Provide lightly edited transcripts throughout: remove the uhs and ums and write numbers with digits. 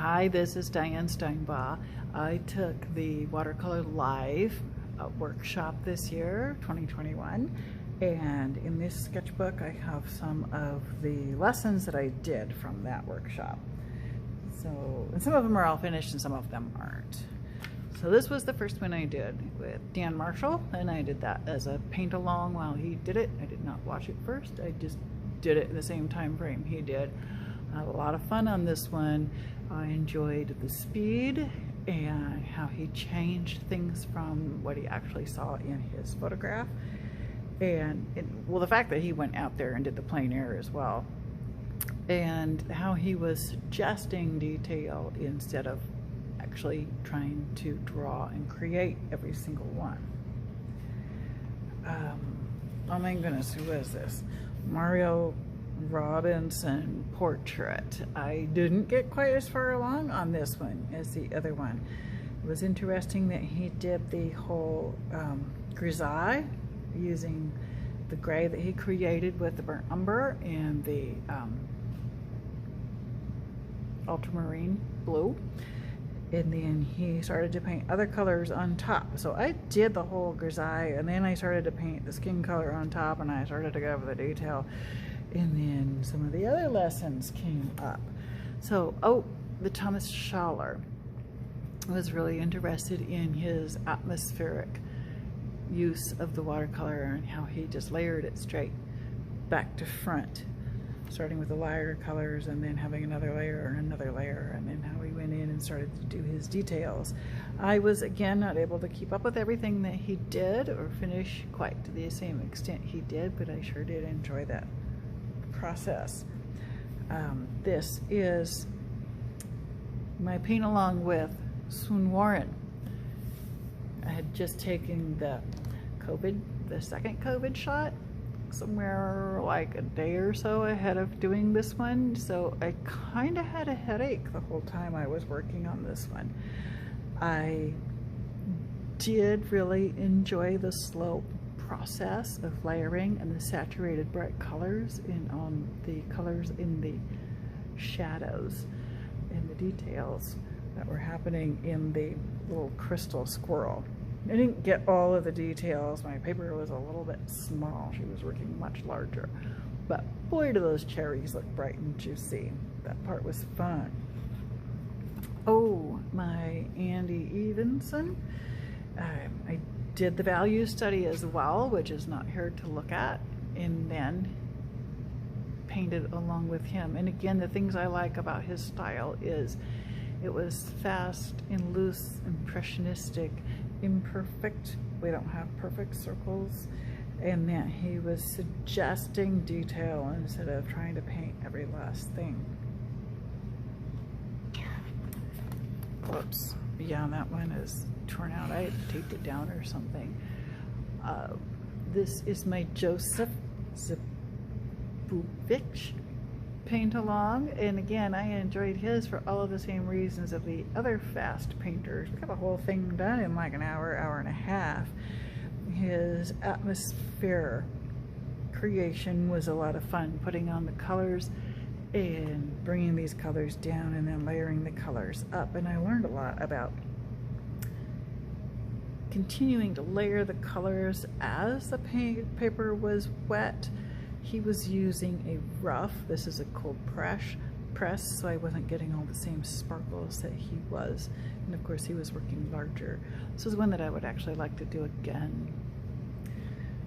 Hi, this is Diane Steinbaugh. I took the Watercolor Live workshop this year, 2021, and in this sketchbook I have some of the lessons that I did from that workshop. And some of them are all finished and some of them aren't. So this was the first one I did with Dan Marshall, and I did that as a paint along while he did it. I did not watch it first, I just did it in the same time frame he did. I had a lot of fun on this one. I enjoyed the speed and how he changed things from what he actually saw in his photograph. And the fact that he went out there and did the plein air as well. And how he was suggesting detail instead of actually trying to draw and create every single one. Oh my goodness, who is this? Mario Robinson portrait. I didn't get quite as far along on this one as the other one. It was interesting that he did the whole grisaille using the gray that he created with the burnt umber and the ultramarine blue, and then he started to paint other colors on top. So I did the whole grisaille, and then I started to paint the skin color on top, and I started to go over the detail. And then some of the other lessons came up. So, the Thomas Schaller was really interested in his atmospheric use of the watercolor and how he just layered it straight back to front, starting with the lighter colors and then having another layer and then how he went in and started to do his details. I was, again, not able to keep up with everything that he did or finish quite to the same extent he did, but I sure did enjoy that process. This is my paint along with Sun Warren. I had just taken the second COVID shot somewhere like a day or so ahead of doing this one, so I kind of had a headache the whole time I was working on this one. I did really enjoy the slow process of layering and the saturated bright colors on the colors in the shadows and the details that were happening in the little crystal squirrel. I didn't get all of the details. My paper was a little bit small. She was working much larger. But boy, do those cherries look bright and juicy. That part was fun. Oh, my Andy Evenson. I did the value study as well, which is not here to look at, and then painted along with him. And again, the things I like about his style is it was fast and loose, impressionistic, imperfect. We don't have perfect circles, and that he was suggesting detail instead of trying to paint every last thing. Whoops. Yeah, that one is torn out. I had taped it down or something. This is my Joseph Zbuvich paint along, and again, I enjoyed his for all of the same reasons of the other fast painters. We got the whole thing done in like an hour, hour and a half. His atmosphere creation was a lot of fun, putting on the colors and bringing these colors down and then layering the colors up. And I learned a lot about continuing to layer the colors as the paper was wet. He was using a rough, this is a cold press, so I wasn't getting all the same sparkles that he was. And of course he was working larger. This is one that I would actually like to do again.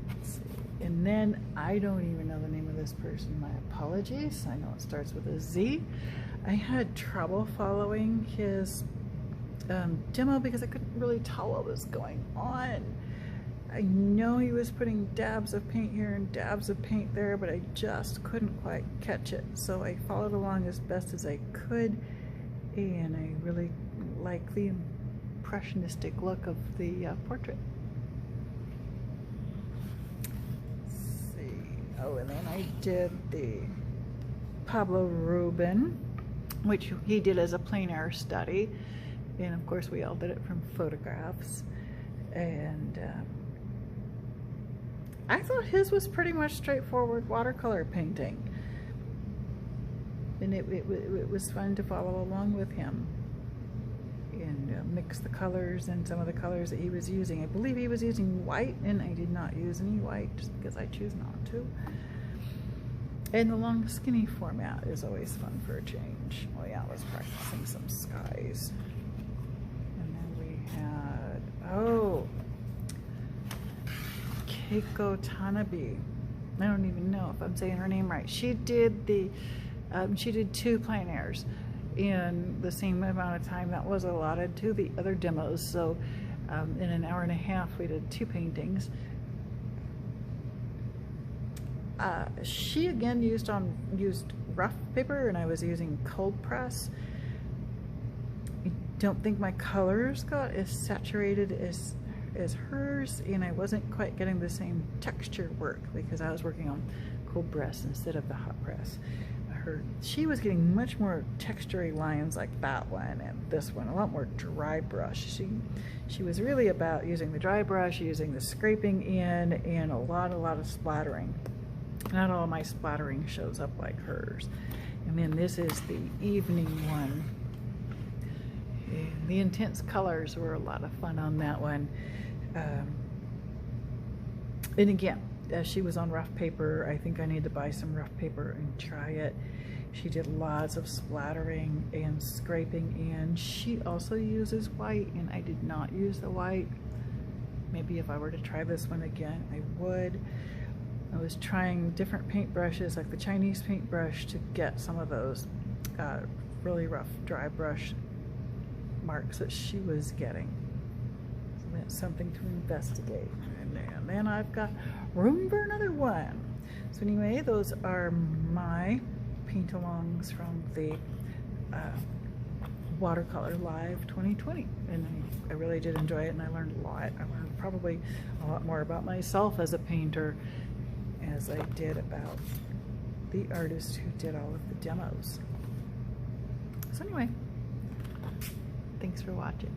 Let's see. And then I don't even know the name of this person, my apologies. I know it starts with a Z. I had trouble following his demo because I couldn't really tell what was going on. I know he was putting dabs of paint here and dabs of paint there, but I just couldn't quite catch it. So I followed along as best as I could, and I really like the impressionistic look of the portrait. Let's see. Oh, and then I did the Pablo Rubin, which he did as a plein air study. And of course we all did it from photographs. And I thought his was pretty much straightforward watercolor painting. and it was fun to follow along with him and mix the colors and some of the colors that he was using. I believe he was using white, and I did not use any white just because I choose not to. And the long skinny format is always fun for a change. Oh yeah, I was practicing some skies. And then we had, oh, Keiko Tanabe. I don't even know if I'm saying her name right. She did she did 2 plein airs in the same amount of time that was allotted to the other demos. So in an hour and a half, we did 2 paintings. She again used rough paper, and I was using cold press. I don't think my colors got as saturated as hers, and I wasn't quite getting the same texture work because I was working on cold press instead of the hot press. She was getting much more textury lines like that one, and this one a lot more dry brush. She was really about using the dry brush, using the scraping in, and a lot of splattering. Not all my splattering shows up like hers. And then this is the evening one. And the intense colors were a lot of fun on that one. And again, she was on rough paper. I think I need to buy some rough paper and try it. She did lots of splattering and scraping in. She also uses white, and I did not use the white. Maybe if I were to try this one again, I would. I was trying different paintbrushes, like the Chinese paintbrush, to get some of those really rough dry brush marks that she was getting. So that's something to investigate. And then I've got room for another one. So anyway, those are my paint-alongs from the Watercolor Live 2020. And I really did enjoy it, and I learned a lot. I learned probably a lot more about myself as a painter as I did about the artist who did all of the demos. So anyway, thanks for watching.